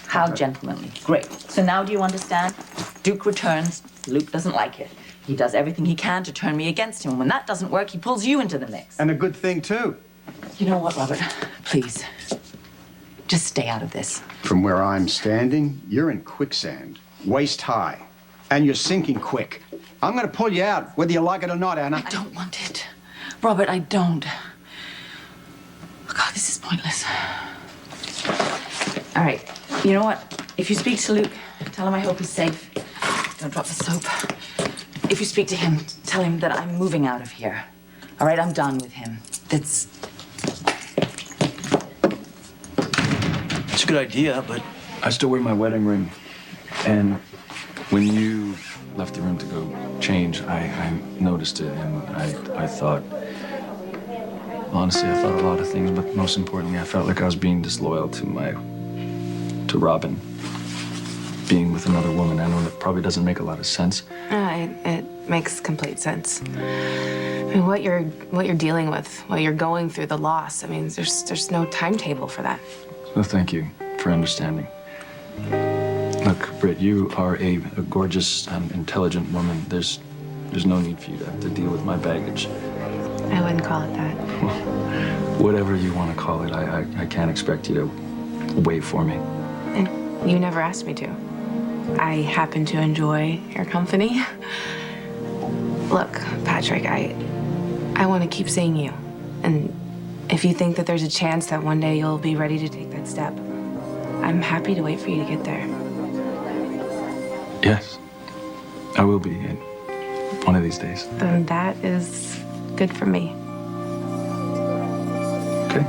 How gentlemanly. Great. So now do you understand? Duke returns. Luke doesn't like it. He does everything he can to turn me against him. And when that doesn't work, he pulls you into the mix. And a good thing, too. You know what, Robert? Please. Just stay out of this. From where I'm standing, you're in quicksand, waist high, and you're sinking quick. I'm going to pull you out, whether you like it or not, Anna. I don't want it. Robert, I don't. God, this is pointless. All right. You know what? If you speak to Luke, tell him I hope he's safe. Don't drop the soap. If you speak to him, tell him that I'm moving out of here. All right? I'm done with him. It's a good idea, but... I still wear my wedding ring. And when you left the room to go change, I noticed it, and I thought honestly, I thought a lot of things, but most importantly, I felt like I was being disloyal to Robin. Being with another woman, I know that probably doesn't make a lot of sense. It makes complete sense. I mean, what you're dealing with, what you're going through, the loss. I mean, there's no timetable for that. So thank you for understanding. Look, Britt, you are a gorgeous and intelligent woman. There's no need for you to have to deal with my baggage. I wouldn't call it that. Whatever you want to call it, I can't expect you to wait for me. And you never asked me to. I happen to enjoy your company. Look, Patrick, I want to keep seeing you. And if you think that there's a chance that one day you'll be ready to take that step, I'm happy to wait for you to get there. Yes, I will be one of these days. And that is good for me. Okay.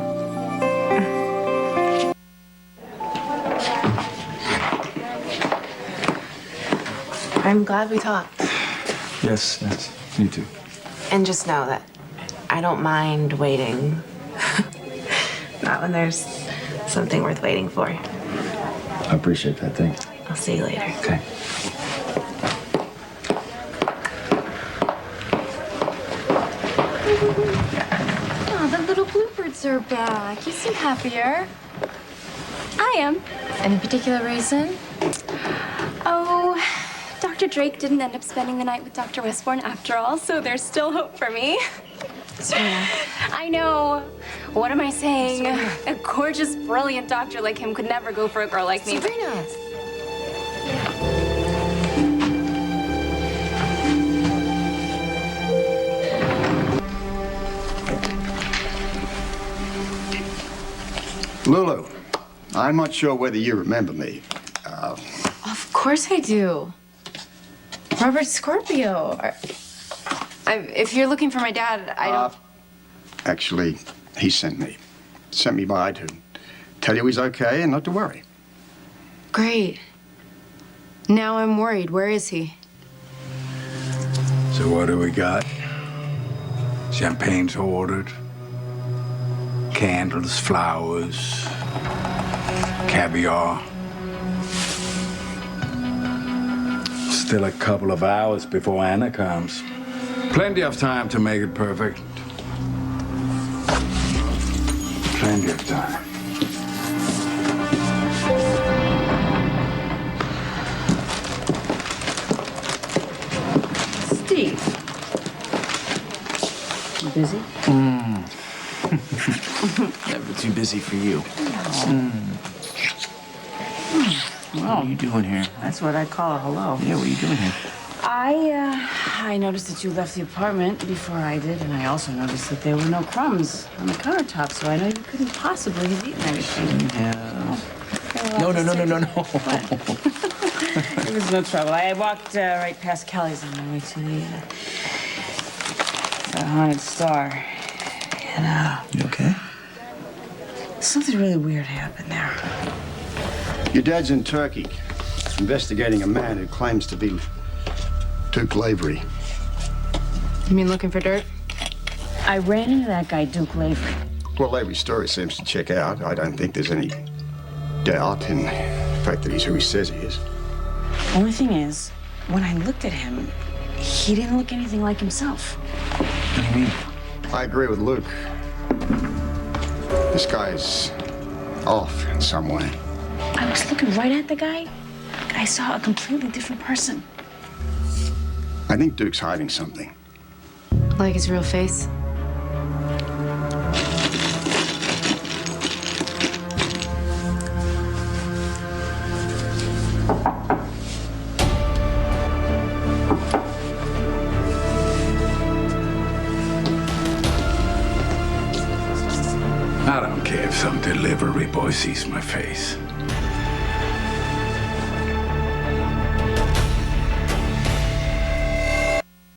I'm glad we talked. Yes, me too. And just know that I don't mind waiting. Not when there's something worth waiting for. I appreciate that. Thank you. I'll see you later. Okay. Oh, the little bluebirds are back. You seem happier. I am. Any particular reason? Oh, Dr. Drake didn't end up spending the night with Dr. Westbourne after all, so there's still hope for me. Serena. I know. What am I saying? A gorgeous, brilliant doctor like him could never go for a girl like me. Serena. Lulu, I'm not sure whether you remember me. Of course I do. Robert Scorpio. If you're looking for my dad, I don't... Actually, he sent me by to tell you he's okay and not to worry. Great. Now I'm worried. Where is he? So what do we got? Champagne's ordered. Candles, flowers, caviar. Still a couple of hours before Anna comes. Plenty of time to make it perfect. Plenty of time. Steve. You busy? Never too busy for you. What are you doing here? That's what I call a hello. Yeah, what are you doing here? I noticed that you left the apartment before I did, and I also noticed that there were no crumbs on the countertop, so I know you couldn't possibly have eaten anything. Yeah. Okay, No. There was no trouble. I walked right past Kelly's on my way to the Haunted Star. And, You okay? something really weird happened there. Your dad's in Turkey, investigating a man who claims to be Duke Lavery. You mean looking for dirt? I ran into that guy, Duke Lavery. Well, Lavery's story seems to check out. I don't think there's any doubt in the fact that he's who he says he is. Only thing is, when I looked at him, he didn't look anything like himself. What do you mean? I agree with Luke. This guy's off in some way. I was looking right at the guy. I saw a completely different person. I think Duke's hiding something. Like his real face? I don't care if some delivery boy sees my face.